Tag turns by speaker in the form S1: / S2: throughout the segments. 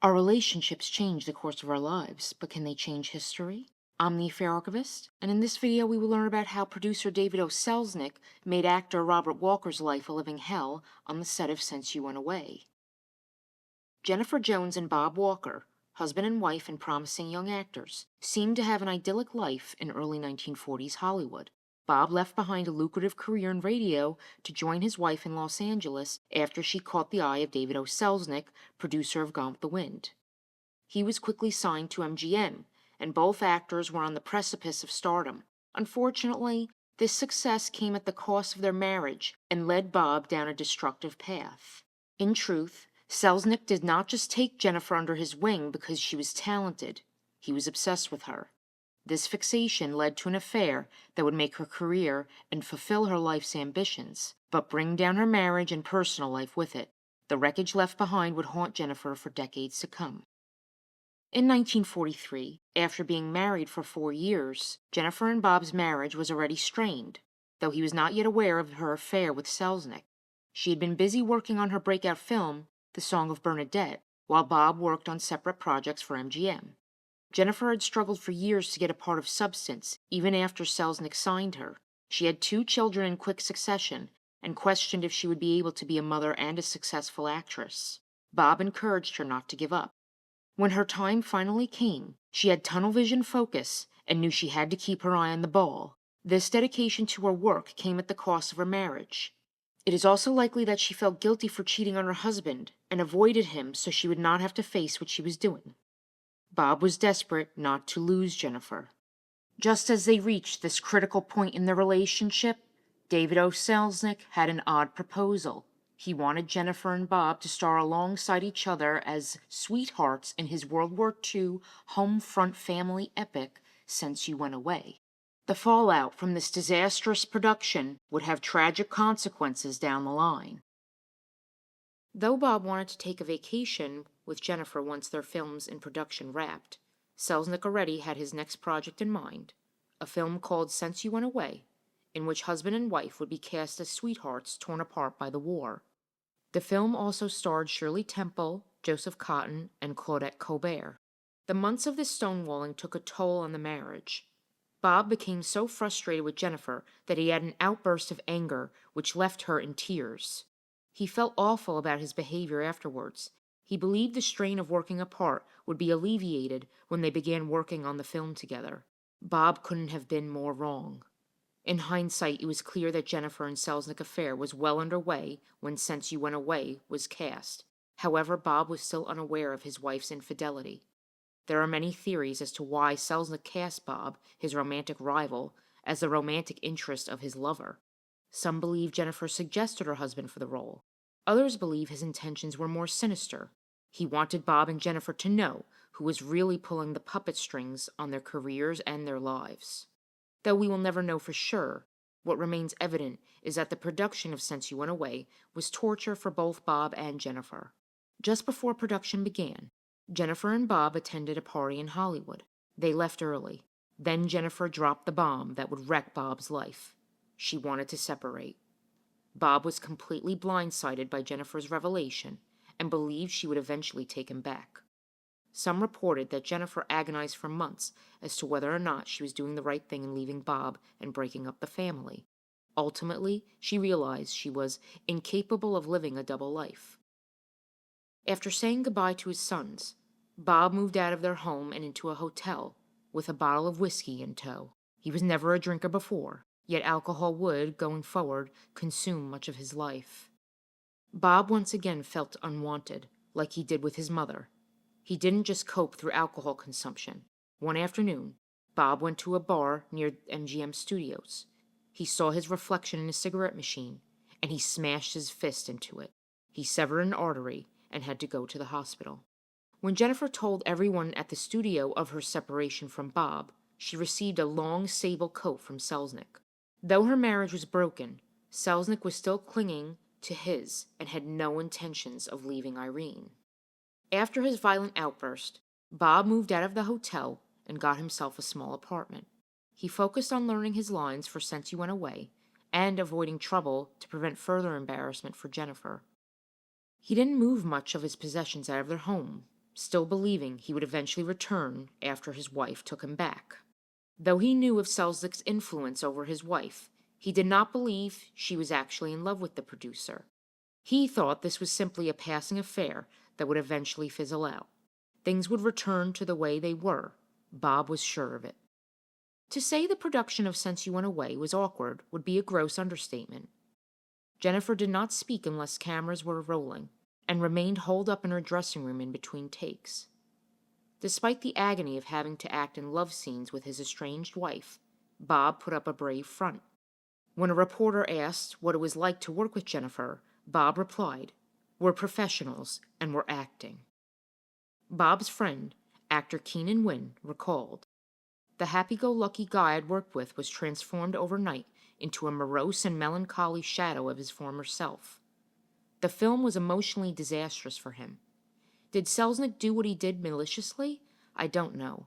S1: Our relationships change the course of our lives, but can they change history? I'm the Affair Archivist, and in this video we will learn about how producer David O. Selznick made actor Robert Walker's life a living hell on the set of Since You Went Away. Jennifer Jones and Bob Walker, husband and wife and promising young actors, seemed to have an idyllic life in early 1940s Hollywood. Bob left behind a lucrative career in radio to join his wife in Los Angeles after she caught the eye of David O. Selznick, producer of Gone with the Wind. He was quickly signed to MGM, and both actors were on the precipice of stardom. Unfortunately, this success came at the cost of their marriage and led Bob down a destructive path. In truth, Selznick did not just take Jennifer under his wing because she was talented. He was obsessed with her. This fixation led to an affair that would make her career and fulfill her life's ambitions, but bring down her marriage and personal life with it. The wreckage left behind would haunt Jennifer for decades to come. In 1943, after being married for 4 years, Jennifer and Bob's marriage was already strained, though he was not yet aware of her affair with Selznick. She had been busy working on her breakout film, The Song of Bernadette, while Bob worked on separate projects for MGM. Jennifer had struggled for years to get a part of Substance, even after Selznick signed her. She had 2 children in quick succession, and questioned if she would be able to be a mother and a successful actress. Bob encouraged her not to give up. When her time finally came, she had tunnel vision focus and knew she had to keep her eye on the ball. This dedication to her work came at the cost of her marriage. It is also likely that she felt guilty for cheating on her husband and avoided him so she would not have to face what she was doing. Bob was desperate not to lose Jennifer. Just as they reached this critical point in their relationship, David O. Selznick had an odd proposal. He wanted Jennifer and Bob to star alongside each other as sweethearts in his World War II home front family epic, Since You Went Away. The fallout from this disastrous production would have tragic consequences down the line. Though Bob wanted to take a vacation with Jennifer once their films in production wrapped, Selznick already had his next project in mind, a film called Since You Went Away, in which husband and wife would be cast as sweethearts torn apart by the war. The film also starred Shirley Temple, Joseph Cotton, and Claudette Colbert. The months of this stonewalling took a toll on the marriage. Bob became so frustrated with Jennifer that he had an outburst of anger which left her in tears. He felt awful about his behavior afterwards. He believed the strain of working apart would be alleviated when they began working on the film together. Bob couldn't have been more wrong. In hindsight, it was clear that Jennifer and Selznick affair was well underway when Since You Went Away was cast. However, Bob was still unaware of his wife's infidelity. There are many theories as to why Selznick cast Bob, his romantic rival, as the romantic interest of his lover. Some believe Jennifer suggested her husband for the role. Others believe his intentions were more sinister. He wanted Bob and Jennifer to know who was really pulling the puppet strings on their careers and their lives. Though we will never know for sure, what remains evident is that the production of Since You Went Away was torture for both Bob and Jennifer. Just before production began, Jennifer and Bob attended a party in Hollywood. They left early. Then Jennifer dropped the bomb that would wreck Bob's life. She wanted to separate. Bob was completely blindsided by Jennifer's revelation and believed she would eventually take him back. Some reported that Jennifer agonized for months as to whether or not she was doing the right thing in leaving Bob and breaking up the family. Ultimately, she realized she was incapable of living a double life. After saying goodbye to his sons, Bob moved out of their home and into a hotel with a bottle of whiskey in tow. He was never a drinker before, yet alcohol would, going forward, consume much of his life. Bob once again felt unwanted, like he did with his mother. He didn't just cope through alcohol consumption. One afternoon, Bob went to a bar near MGM Studios. He saw his reflection in a cigarette machine, and he smashed his fist into it. He severed an artery and had to go to the hospital. When Jennifer told everyone at the studio of her separation from Bob, she received a long sable coat from Selznick. Though her marriage was broken, Selznick was still clinging to his and had no intentions of leaving Irene. After his violent outburst, Bob moved out of the hotel and got himself a small apartment. He focused on learning his lines for Since You Went Away and avoiding trouble to prevent further embarrassment for Jennifer. He didn't move much of his possessions out of their home. still believing he would eventually return after his wife took him back. Though he knew of Selznick's influence over his wife, he did not believe she was actually in love with the producer. He thought this was simply a passing affair that would eventually fizzle out. Things would return to the way they were. Bob was sure of it. To say the production of Since You Went Away was awkward would be a gross understatement. Jennifer did not speak unless cameras were rolling, and remained holed up in her dressing room in between takes. Despite the agony of having to act in love scenes with his estranged wife, Bob put up a brave front. When a reporter asked what it was like to work with Jennifer, Bob replied, "We're professionals, and we're acting." Bob's friend, actor Keenan Wynn, recalled, "The happy-go-lucky guy I'd worked with was transformed overnight into a morose and melancholy shadow of his former self. The film was emotionally disastrous for him. Did Selznick do what he did maliciously? I don't know.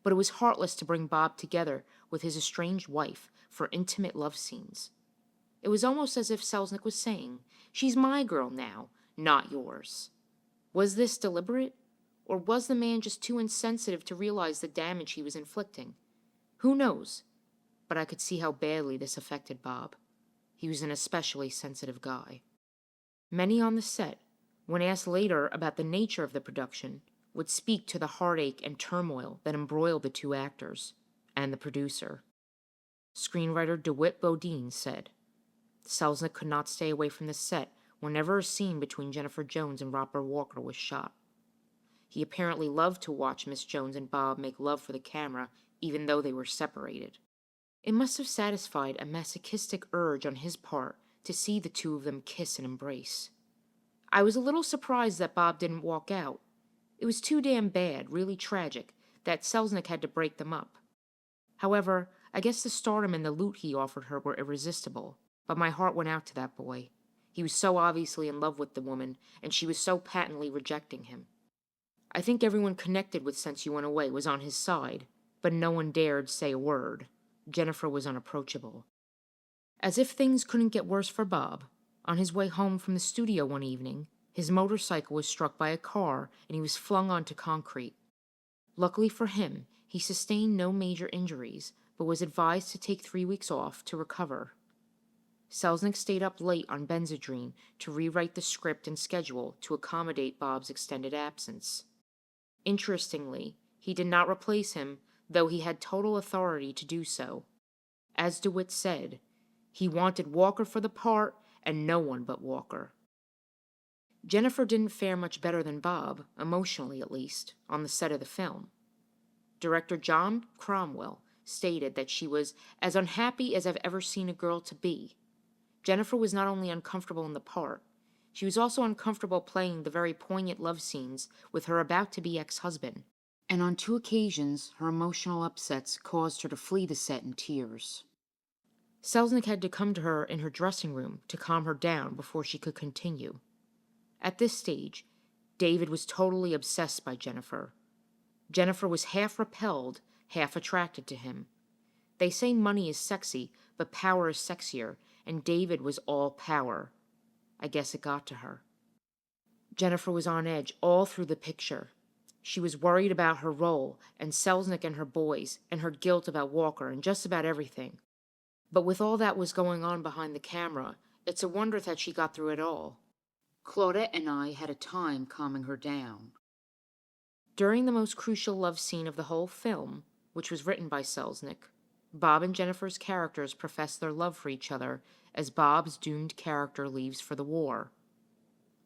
S1: But it was heartless to bring Bob together with his estranged wife for intimate love scenes. It was almost as if Selznick was saying, 'She's my girl now, not yours.' Was this deliberate? Or was the man just too insensitive to realize the damage he was inflicting? Who knows? But I could see how badly this affected Bob. He was an especially sensitive guy." Many on the set, when asked later about the nature of the production, would speak to the heartache and turmoil that embroiled the two actors and the producer. Screenwriter DeWitt Bodine said, "Selznick could not stay away from the set whenever a scene between Jennifer Jones and Robert Walker was shot. He apparently loved to watch Miss Jones and Bob make love for the camera, even though they were separated. It must have satisfied a masochistic urge on his part to see the two of them kiss and embrace. I was a little surprised that Bob didn't walk out. It was too damn bad, really tragic, that Selznick had to break them up. However, I guess the stardom and the loot he offered her were irresistible, but my heart went out to that boy. He was so obviously in love with the woman, and she was so patently rejecting him. I think everyone connected with Since You Went Away was on his side, but no one dared say a word. Jennifer was unapproachable." As if things couldn't get worse for Bob, on his way home from the studio one evening, his motorcycle was struck by a car and he was flung onto concrete. Luckily for him, he sustained no major injuries, but was advised to take 3 weeks off to recover. Selznick stayed up late on Benzedrine to rewrite the script and schedule to accommodate Bob's extended absence. Interestingly, he did not replace him, though he had total authority to do so. As DeWitt said, he wanted Walker for the part and no one but Walker. Jennifer didn't fare much better than Bob, emotionally at least, on the set of the film. Director John Cromwell stated that she was as unhappy as I've ever seen a girl to be. Jennifer was not only uncomfortable in the part, she was also uncomfortable playing the very poignant love scenes with her about-to-be ex-husband, and on 2 occasions her emotional upsets caused her to flee the set in tears. Selznick had to come to her in her dressing room to calm her down before she could continue. At this stage, David was totally obsessed by Jennifer. Jennifer was half repelled, half attracted to him. They say money is sexy, but power is sexier, and David was all power. I guess it got to her. Jennifer was on edge all through the picture. She was worried about her role, and Selznick and her boys, and her guilt about Walker, and just about everything. But with all that was going on behind the camera, it's a wonder that she got through it all. Claudette and I had a time calming her down. During the most crucial love scene of the whole film, which was written by Selznick, Bob and Jennifer's characters profess their love for each other as Bob's doomed character leaves for the war.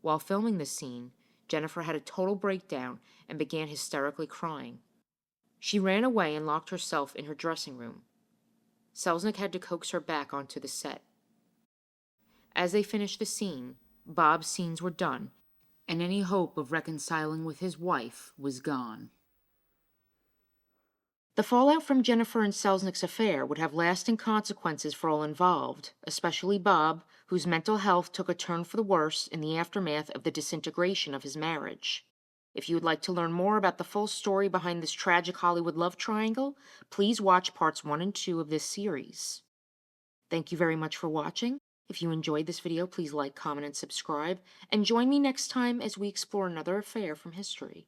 S1: While filming this scene, Jennifer had a total breakdown and began hysterically crying. She ran away and locked herself in her dressing room. Selznick had to coax her back onto the set. As they finished the scene, Bob's scenes were done, and any hope of reconciling with his wife was gone. The fallout from Jennifer and Selznick's affair would have lasting consequences for all involved, especially Bob, whose mental health took a turn for the worse in the aftermath of the disintegration of his marriage. If you would like to learn more about the full story behind this tragic Hollywood love triangle, please watch parts 1 and 2 of this series. Thank you very much for watching. If you enjoyed this video, please like, comment, and subscribe, and join me next time as we explore another affair from history.